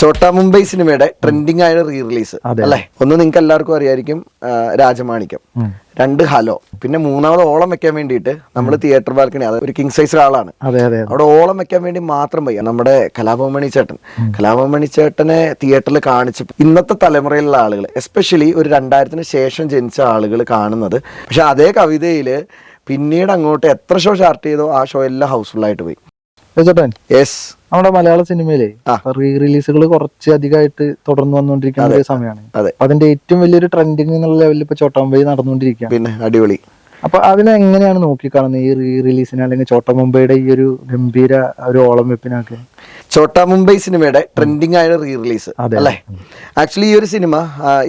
ചോട്ടാ മുംബൈ സിനിമയുടെ ട്രെൻഡിങ് ആയ re release അല്ലെ. ഒന്ന് നിങ്ങൾക്ക് എല്ലാവർക്കും അറിയായിരിക്കും, രാജമാണിക്യം. രണ്ട് ഹലോ. പിന്നെ മൂന്നാമത് ഓളം വെക്കാൻ വേണ്ടിയിട്ട് നമ്മൾ തിയേറ്റർ ബാൽക്കണി, അത് ഒരു കിങ് സൈസ് ആളാണ്, അവിടെ ഓളം വെക്കാൻ വേണ്ടി മാത്രം പോയി നമ്മുടെ കലാഭവൻ മണി ചേട്ടനെ തിയേറ്ററിൽ കാണിച്ചു. ഇന്നത്തെ തലമുറയിലുള്ള ആളുകൾ, എസ്പെഷ്യലി ഒരു 2000-ന് ശേഷം ജനിച്ച ആളുകൾ കാണുന്നത്. പക്ഷെ അതേ കവിതയിൽ പിന്നീട് അങ്ങോട്ട് എത്ര ഷോ സ്റ്റാർട്ട് ചെയ്തോ ആ ഷോ എല്ലാം ഹൗസ്ഫുൾ ആയിട്ട് പോയി. യെസ്, നമ്മുടെ മലയാള സിനിമയിലെ റീ റിലീസുകൾ കുറച്ച് അധികമായിട്ട് തുടർന്ന് വന്നുകൊണ്ടിരിക്കുന്ന ഒരു സമയമാണ്. അതിന്റെ ഏറ്റവും വലിയൊരു ട്രെൻഡിങ് എന്നുള്ള ലെവലിൽ ഇപ്പൊ ചോട്ടാ മുംബൈ നടന്നുകൊണ്ടിരിക്കുകയാണ്. പിന്നെ അടിപൊളി. അപ്പൊ അതിനെ എങ്ങനെയാണ് നോക്കിക്കാണുന്നത് ഈ റീ റിലീസിനെ, അല്ലെങ്കിൽ ചോട്ടാ മുംബൈയുടെ ഈ ഒരു ഗംഭീര ഒരു ഓളം വെപ്പിനൊക്കെ? ചോട്ടാ മുംബൈ സിനിമയുടെ ട്രെൻഡിങ് ആയ റീ റിലീസ് അല്ലേ. ആക്ച്വലി ഈ ഒരു സിനിമ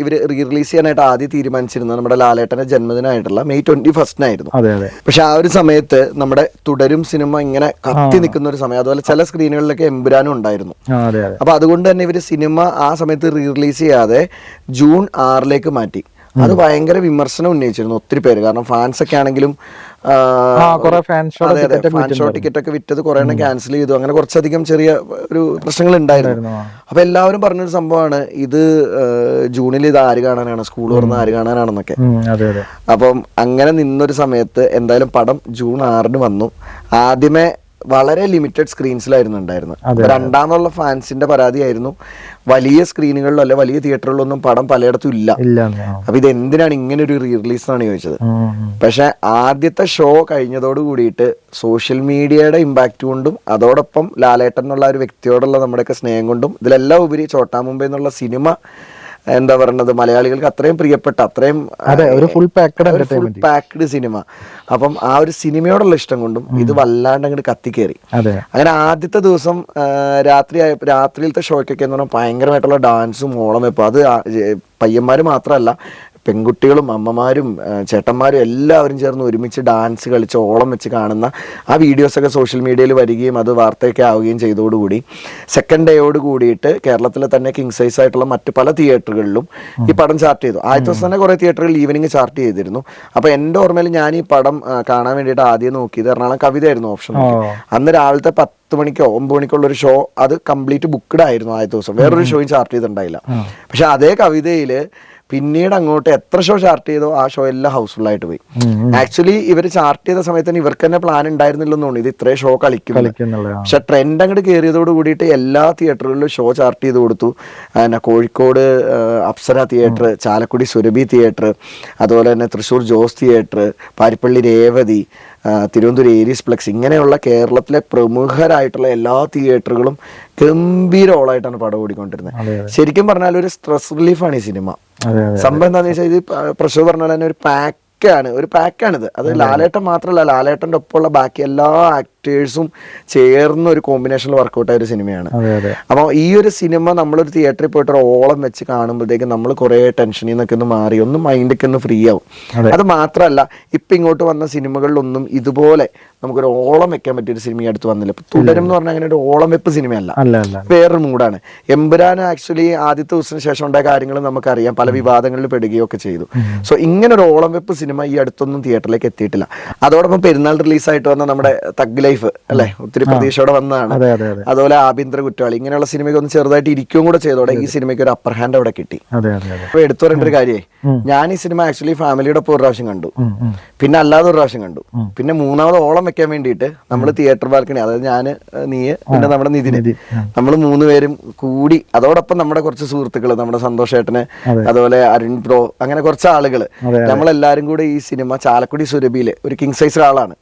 ഇവര് റീ റിലീസ് ചെയ്യാനായിട്ട് ആദ്യം തീരുമാനിച്ചിരുന്നത് നമ്മുടെ ലാലേട്ടന്റെ ജന്മദിനമായിട്ടുള്ള May 21 പക്ഷെ ആ ഒരു സമയത്ത് നമ്മുടെ തുടരും സിനിമ ഇങ്ങനെ കത്തി നിൽക്കുന്ന ഒരു സമയം, അതുപോലെ ചില സ്ക്രീനുകളിലൊക്കെ എമ്പുരാനും ഉണ്ടായിരുന്നു. അപ്പൊ അതുകൊണ്ട് തന്നെ ഇവര് സിനിമ ആ സമയത്ത് റീ റിലീസ് ചെയ്യാതെ June 6 മാറ്റി. അത് ഭയങ്കര വിമർശനം ഉന്നയിച്ചിരുന്നു ഒത്തിരി പേര്. കാരണം ഫാൻസ് ഒക്കെ ആണെങ്കിലും ഫാൻ ഷോ ടിക്കറ്റ് ഒക്കെ വിറ്റത് കുറെ എണ്ണം ക്യാൻസൽ ചെയ്തു. അങ്ങനെ കുറച്ചധികം ചെറിയ ഒരു പ്രശ്നങ്ങൾ ഉണ്ടായിരുന്നു. അപ്പൊ എല്ലാവരും പറഞ്ഞൊരു സംഭവമാണ് ഇത്, ജൂണിൽ ഇത് ആര് കാണാനാണ്, സ്കൂൾ തുറന്ന് ആര് കാണാനാണെന്നൊക്കെ. അപ്പം അങ്ങനെ നിന്നൊരു സമയത്ത് എന്തായാലും പടം June 6 വന്നു. ആദ്യമേ വളരെ ലിമിറ്റഡ് സ്ക്രീൻസിലായിരുന്നു ഉണ്ടായിരുന്നത്. രണ്ടാമതുള്ള ഫാൻസിന്റെ പരാതിയായിരുന്നു വലിയ സ്ക്രീനുകളിലോ അല്ലെ വലിയ തിയേറ്ററുകളിലൊന്നും പടം പലയിടത്തും ഇല്ല. അപ്പൊ ഇത് എന്തിനാണ് ഇങ്ങനെ ഒരു റീ റിലീസ് എന്നാണ് ചോദിച്ചത്. പക്ഷെ ആദ്യത്തെ ഷോ കഴിഞ്ഞതോട് കൂടിയിട്ട് സോഷ്യൽ മീഡിയയുടെ ഇമ്പാക്ട് കൊണ്ടും അതോടൊപ്പം ലാലേട്ടൻ എന്നുള്ള ഒരു വ്യക്തിയോടുള്ള നമ്മുടെയൊക്കെ സ്നേഹം കൊണ്ടും ഇതിലെല്ലാം ഉപരി ചോട്ടാ മുംബൈ എന്നുള്ള സിനിമ എന്താ പറയുന്നത് മലയാളികൾക്ക് അത്രയും പ്രിയപ്പെട്ട, അത്രയും ഫുൾ പാക്ഡ് സിനിമ. അപ്പം ആ ഒരു സിനിമയോടുള്ള ഇഷ്ടം കൊണ്ടും ഇത് വല്ലാണ്ട് അങ്ങോട്ട് കത്തിക്കേറി. അങ്ങനെ ആദ്യത്തെ ദിവസം രാത്രിയിലത്തെ ഷോയ്ക്കൊക്കെ എന്ന് പറഞ്ഞാൽ ഭയങ്കരമായിട്ടുള്ള ഡാൻസും ഓളം വെപ്പും. അത് പയ്യന്മാര് മാത്രമല്ല, പെൺകുട്ടികളും അമ്മമാരും ചേട്ടന്മാരും എല്ലാവരും ചേർന്ന് ഒരുമിച്ച് ഡാൻസ് കളിച്ച് ഓളം വെച്ച് കാണുന്ന ആ വീഡിയോസൊക്കെ സോഷ്യൽ മീഡിയയിൽ വരികയും അത് വാർത്തയൊക്കെ ആവുകയും ചെയ്തതോടുകൂടി സെക്കൻഡ് ഡേയോട് കൂടിയിട്ട് കേരളത്തിലെ തന്നെ കിങ് സൈസ് ആയിട്ടുള്ള മറ്റു പല തിയേറ്ററുകളിലും ഈ പടം ചാർട്ട് ചെയ്തു. ആദ്യത്തെ ദിവസം തന്നെ കുറേ തിയേറ്ററുകളിൽ ഈവനിങ് ചാർട്ട് ചെയ്തിരുന്നു. അപ്പോൾ എൻ്റെ ഓർമ്മയിൽ ഞാൻ ഈ പടം കാണാൻ വേണ്ടിയിട്ട് ആദ്യം നോക്കിയത് എറണാകുളം കവിതയായിരുന്നു ഓപ്ഷൻ. അന്ന് രാവിലത്തെ 10 മണിക്കോ 9 മണിക്കുള്ള ഒരു ഷോ, അത് കംപ്ലീറ്റ് ബുക്ക്ഡ് ആയിരുന്നു ആദ്യ ദിവസം. വേറൊരു ഷോയും ചാർട്ട് ചെയ്തിട്ടുണ്ടായില്ല. പക്ഷെ അതേ കവിതയിൽ പിന്നീട് അങ്ങോട്ട് എത്ര ഷോ ചാർട്ട് ചെയ്തോ ആ ഷോ എല്ലാം ഹൗസ്ഫുൾ ആയിട്ട് പോയി. ആക്ച്വലി ഇവർ ചാർട്ട് ചെയ്ത സമയത്ത് തന്നെ ഇവർക്ക് തന്നെ പ്ലാൻ ഉണ്ടായിരുന്നില്ലെന്ന് തോന്നി ഇത് ഇത്രയും ഷോ കളിക്കും. പക്ഷെ ട്രെൻഡ് അങ്ങോട്ട് കയറിയതോട് കൂടിയിട്ട് എല്ലാ തിയേറ്ററുകളിലും ഷോ ചാർട്ട് ചെയ്ത് കൊടുത്തു. കോഴിക്കോട് അപ്സര തിയേറ്റർ, ചാലക്കുടി സുരഭി തിയേറ്റർ, അതുപോലെ തന്നെ Thrissur Jose theatre, Paripally Revathi, Thiruvananthapuram Aries Plex, ഇങ്ങനെയുള്ള കേരളത്തിലെ പ്രമുഖരായിട്ടുള്ള എല്ലാ തിയേറ്ററുകളും ഗംഭീര ഓളായിട്ടാണ് പടം ഓടിക്കൊണ്ടിരുന്നത്. ശരിക്കും പറഞ്ഞാൽ ഒരു സ്ട്രെസ് റിലീഫാണ് ഈ സിനിമ. സംഭവം എന്താണെന്ന് വെച്ചാൽ ഇത് പ്രശോഭ പറഞ്ഞ പോലെ തന്നെ ഒരു പാക്കാണിത്. അത് ലാലേട്ടൻ മാത്രമല്ല, ലാലേട്ടൻ്റെ ഒപ്പമുള്ള ബാക്കി എല്ലാ ആക്ടേഴ്സും ചേർന്ന് ഒരു കോമ്പിനേഷനിൽ വർക്കൗട്ട് ആയ ഒരു സിനിമയാണ്. അപ്പോൾ ഈ ഒരു സിനിമ നമ്മളൊരു തിയേറ്ററിൽ പോയിട്ട് ഒരു ഓളം വെച്ച് കാണുമ്പോഴത്തേക്കും നമ്മൾ കുറേ ടെൻഷനിൽ നിന്നൊക്കെ ഒന്ന് മാറി ഒന്ന് മൈൻഡൊക്കെ ഒന്ന് ഫ്രീ ആവും. അത് മാത്രമല്ല, ഇപ്പം ഇങ്ങോട്ട് വന്ന സിനിമകളിലൊന്നും ഇതുപോലെ നമുക്കൊരു ഓളം വെക്കാൻ പറ്റിയൊരു സിനിമ അടുത്ത് വന്നില്ല. ഇപ്പൊ തുടരും എന്ന് പറഞ്ഞാൽ അങ്ങനെ ഒരു ഓളം വെപ്പ് സിനിമയല്ല, വേറൊരു മൂഡാണ്. എമ്പുരാൻ ആക്ച്വലി ആദ്യത്തെ ദിവസത്തിന് ശേഷം ഉണ്ടായ കാര്യങ്ങൾ നമുക്കറിയാം, പല വിവാദങ്ങളിൽ പെടുകയോ ഒക്കെ ചെയ്തു. സോ ഇങ്ങനെ ഒരു ഓളം വെപ്പ് സിനിമ ഈ അടുത്തൊന്നും തിയേറ്ററിലേക്ക് എത്തിയിട്ടില്ല. അതോടൊപ്പം പെരുന്നാൾ റിലീസായിട്ട് വന്ന നമ്മുടെ തഗ് ലൈഫ് അല്ലെ, ഒത്തിരി പ്രതീക്ഷയോടെ വന്നതാണ്. അതുപോലെ ആഭ്യന്തര കുറ്റവാളി, ഇങ്ങനെയുള്ള സിനിമയ്ക്ക് ഒന്ന് ചെറുതായിട്ട് ഇരിക്കുകയും കൂടെ ചെയ്തോടെ ഈ സിനിമയ്ക്ക് ഒരു അപ്പർ ഹാൻഡ് അവിടെ കിട്ടി. അപ്പൊ എടുത്തു പറയേണ്ട ഒരു കാര്യമായി, ഞാൻ ഈ സിനിമ ആക്ച്വലി ഫാമിലിയുടെ ഒപ്പം ഒരു പ്രാവശ്യം കണ്ടു, പിന്നെ അല്ലാതെ ഒരു പ്രാവശ്യം കണ്ടു, പിന്നെ മൂന്നാമത് ഓളം വെക്കാൻ വേണ്ടിയിട്ട് നമ്മൾ തിയേറ്റർ ബാൽക്കണി, അതായത് ഞാന്, നീ, പിന്നെ നമ്മുടെ നിതിന്, നമ്മൾ 3 പേരും കൂടി, അതോടൊപ്പം നമ്മുടെ കുറച്ച് സുഹൃത്തുക്കള്, നമ്മുടെ സന്തോഷേട്ടന്, അതുപോലെ അരുൺ ബ്രോ, അങ്ങനെ കുറച്ച് ആളുകള്, നമ്മളെല്ലാരും കൂടി ഈ സിനിമ ചാലക്കുടി സുരഭിയിലെ ഒരു കിങ് സൈസ് ആളാണ്,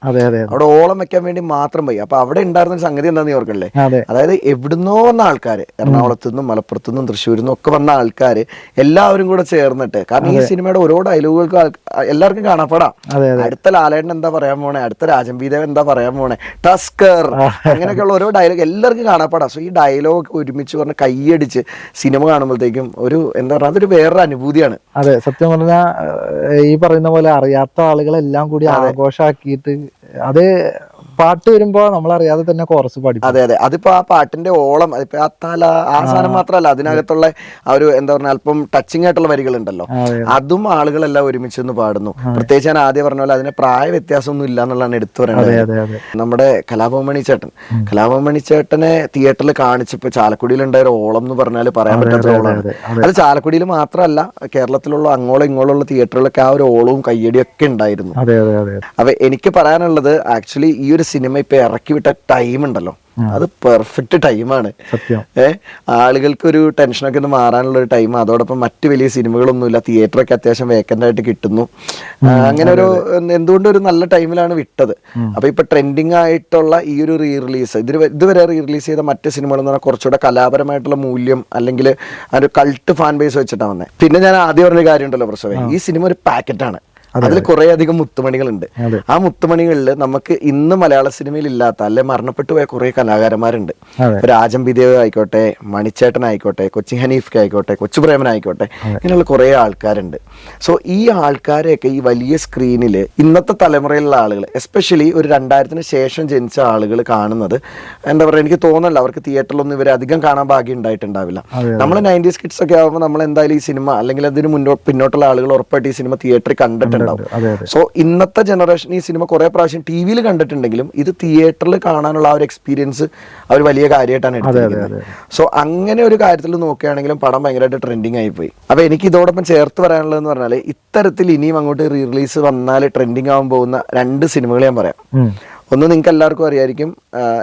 അവിടെ ഓളം വെക്കാൻ വേണ്ടി മാത്രം പോയി. അപ്പൊ അവിടെ ഉണ്ടായിരുന്ന സംഗതി എന്താന്ന് ഓർക്കല്ലേ, അതായത് എവിടുന്നോ വന്ന ആൾക്കാര്, എറണാകുളത്തു നിന്നും മലപ്പുറത്തു നിന്നും തൃശ്ശൂരിൽ നിന്നും ഒക്കെ വന്ന ആൾക്കാര് എല്ലാവരും കൂടെ ചേർന്നിട്ട്, കാരണം ഈ സിനിമയുടെ ഓരോ ഡയലോഗുകൾക്ക് എല്ലാവർക്കും കാണാപ്പെടാം. അടുത്ത ലാലേട്ടൻ എന്താ പറയാൻ പോണേ, അടുത്ത രാജംബീദേവ് എന്താ പറയാൻ പോണേ, ടസ്കർ, അങ്ങനെയൊക്കെയുള്ള ഓരോ ഡയലോഗ് എല്ലാവർക്കും കാണാപ്പാടാം. സോ ഈ ഡയലോഗ് ഒരുമിച്ച് പറഞ്ഞ് കൈയടിച്ച് സിനിമ കാണുമ്പോഴത്തേക്കും ഒരു എന്താ പറയുക, അതൊരു വേറൊരു അനുഭൂതിയാണ്. അതെ, സത്യം പറഞ്ഞാൽ ഈ പറയുന്ന പോലെ അറിയാത്ത ആളുകളെല്ലാം കൂടി ആഘോഷാക്കിയിട്ട് അത് പാട്ട് വരുമ്പോ നമ്മളറിയാതെ തന്നെ കോറസ് പാടി. അതെ അതെ, അതിപ്പോ ആ പാട്ടിന്റെ ഓളം, അതിപ്പോ ആ തല, ആ സാധനം മാത്രമല്ല, അതിനകത്തുള്ള ആ ഒരു എന്താ പറഞ്ഞാൽ അല്പം ടച്ചിങ് ആയിട്ടുള്ള വരികളുണ്ടല്ലോ, അതും ആളുകളെല്ലാം ഒരുമിച്ച് നിന്ന് പാടുന്നു. പ്രത്യേകിച്ച് ഞാൻ ആദ്യം പറഞ്ഞ പോലെ അതിന് പ്രായ വ്യത്യാസമൊന്നും ഇല്ല എന്നുള്ളതാണ് എടുത്തു പറയുന്നത്. നമ്മുടെ കലാഭവൻ മണി ചേട്ടനെ തിയേറ്ററിൽ കാണിച്ചപ്പോ ചാലക്കുടിയിലുണ്ടായ ഒരു ഓളം എന്ന് പറഞ്ഞാൽ പറയാൻ പറ്റാത്ത ഓളാണ്. അത് ചാലക്കുടിയിൽ മാത്രമല്ല, കേരളത്തിലുള്ള അങ്ങോളം ഇങ്ങോളം തിയേറ്ററുകളിലൊക്കെ ആ ഒരു ഓളവും കയ്യടിയും ഒക്കെ ഉണ്ടായിരുന്നു. അപ്പൊ എനിക്ക് പറയാനുള്ളത്, ആക്ച്വലി ഈ ഒരു സിനിമ ഇപ്പൊ ഇറക്കി വിട്ട ടൈം ഉണ്ടല്ലോ, അത് പെർഫെക്റ്റ് ടൈമാണ്. ആളുകൾക്ക് ഒരു ടെൻഷനൊക്കെ ഒന്ന് മാറാനുള്ള ഒരു ടൈം. അതോടൊപ്പം മറ്റു വലിയ സിനിമകളൊന്നുമില്ല, തിയേറ്ററൊക്കെ അത്യാവശ്യം വേക്കന്റ് ആയിട്ട് കിട്ടുന്നു. അങ്ങനെ ഒരു എന്തുകൊണ്ടും ഒരു നല്ല ടൈമിലാണ് വിട്ടത്. അപ്പൊ ഇപ്പൊ ട്രെൻഡിങ് ആയിട്ടുള്ള ഈ ഒരു റീ റിലീസ്, ഇതുവരെ റീ റിലീസ് ചെയ്ത മറ്റ് സിനിമകൾ എന്ന് പറഞ്ഞാൽ കുറച്ചുകൂടെ കലാപരമായിട്ടുള്ള മൂല്യം അല്ലെങ്കിൽ ആ ഒരു കൾട്ട് ഫാൻ ബേസ് വെച്ചിട്ടാണ് വന്നത്. പിന്നെ ഞാൻ ആദ്യം പറഞ്ഞ കാര്യം ഉണ്ടല്ലോ പ്രസവേ, ഈ സിനിമ ഒരു പാക്കറ്റാണ്. അതിൽ കുറെ അധികം മുത്തുമണികളുണ്ട്. ആ മുത്തുമണികളിൽ നമുക്ക് ഇന്ന് മലയാള സിനിമയിൽ ഇല്ലാത്ത അല്ലെ മരണപ്പെട്ടു പോയ കുറെ കലാകാരന്മാരുണ്ട്. രാജം ബിദേവ് ആയിക്കോട്ടെ, മണിച്ചേട്ടൻ ആയിക്കോട്ടെ, കൊച്ചി ഹനീഫ് ആയിക്കോട്ടെ, കൊച്ചുപ്രേമൻ ആയിക്കോട്ടെ, ഇങ്ങനെയുള്ള കുറെ ആൾക്കാരുണ്ട്. സോ ഈ ആൾക്കാരെയൊക്കെ ഈ വലിയ സ്ക്രീനിൽ ഇന്നത്തെ തലമുറയിലുള്ള ആളുകൾ, എസ്പെഷ്യലി ഒരു 2000-ന് ശേഷം ജനിച്ച ആളുകൾ കാണുന്നത് എന്താ പറയുക, എനിക്ക് തോന്നുന്നില്ല അവർക്ക് തിയേറ്ററിലൊന്നും ഇവരെ അധികം കാണാൻ ഭാഗ്യം ഉണ്ടായിട്ടുണ്ടാവില്ല. നമ്മൾ 90s കിഡ്സ് ഒക്കെ ആകുമ്പോൾ നമ്മൾ എന്തായാലും ഈ സിനിമ അല്ലെങ്കിൽ അതിന് പിന്നോട്ടുള്ള ആളുകൾ ഉറപ്പായിട്ട് ഈ സിനിമ തിയേറ്ററിൽ കണ്ടിട്ടുണ്ട്. സോ ഇന്നത്തെ ജനറേഷൻ ഈ സിനിമ കുറെ പ്രാവശ്യം ടി വിയിൽ കണ്ടിട്ടുണ്ടെങ്കിലും ഇത് തിയേറ്ററിൽ കാണാനുള്ള ആ ഒരു എക്സ്പീരിയൻസ് അവർ വലിയ കാര്യമായിട്ടാണ് എടുത്തിരിക്കുന്നത്. സോ അങ്ങനെ ഒരു കാര്യത്തിൽ നോക്കുകയാണെങ്കിലും പടം ഭയങ്കരമായിട്ട് ട്രെൻഡിങ് ആയിപ്പോയി. അപ്പൊ എനിക്ക് ഇതോടൊപ്പം ചേർത്ത് പറയാനുള്ളതെന്ന് പറഞ്ഞാൽ, ഇത്തരത്തിൽ ഇനിയും അങ്ങോട്ട് റീ റിലീസ് വന്നാൽ ട്രെൻഡിങ് ആവാൻ പോകുന്ന 2 സിനിമകൾ ഞാൻ പറയാം. ഒന്ന് നിങ്ങൾക്ക് എല്ലാവർക്കും അറിയായിരിക്കും,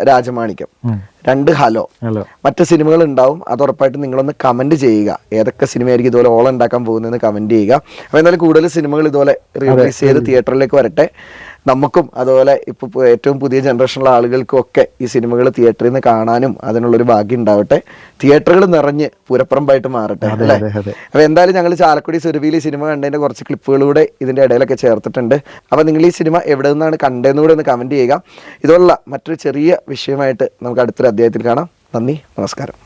രാജമാണിക്യം. 2 ഹലോ. മറ്റു സിനിമകൾ ഉണ്ടാവും, അത് ഉറപ്പായിട്ട് നിങ്ങളൊന്ന് കമന്റ് ചെയ്യുക. ഏതൊക്കെ സിനിമയായിരിക്കും ഇതുപോലെ ഓളം ഉണ്ടാക്കാൻ പോകുന്നതെന്ന് കമന്റ് ചെയ്യുക. അപ്പോൾ എന്തായാലും കൂടുതൽ സിനിമകൾ ഇതുപോലെ റിലീസ് ചെയ്ത് തിയേറ്ററിലേക്ക് വരട്ടെ. നമുക്കും അതുപോലെ ഇപ്പോൾ ഏറ്റവും പുതിയ ജനറേഷനുള്ള ആളുകൾക്കും ഒക്കെ ഈ സിനിമകൾ തിയേറ്ററിൽ നിന്ന് കാണാനും അതിനുള്ളൊരു ഭാഗ്യം ഉണ്ടാവട്ടെ. തിയേറ്ററുകൾ നിറഞ്ഞ് പൂരപ്പറമ്പായിട്ട് മാറട്ടെ, അല്ലേ? അപ്പോൾ എന്തായാലും ഞങ്ങൾ ചാലക്കുടി സുരഭിയിൽ സിനിമ കണ്ടതിൻ്റെ കുറച്ച് ക്ലിപ്പുകളൂടെ ഇതിൻ്റെ ഇടയിലൊക്കെ ചേർത്തിട്ടുണ്ട്. അപ്പോൾ നിങ്ങൾ ഈ സിനിമ എവിടെ നിന്നാണ് കണ്ടതെന്നുകൂടെ ഒന്ന് കമന്റ് ചെയ്യുക. ഇതുള്ള മറ്റൊരു ചെറിയ വിഷയമായിട്ട് നമുക്ക് അടുത്തൊരു അധ്യായത്തിൽ കാണാം. നന്ദി, നമസ്കാരം.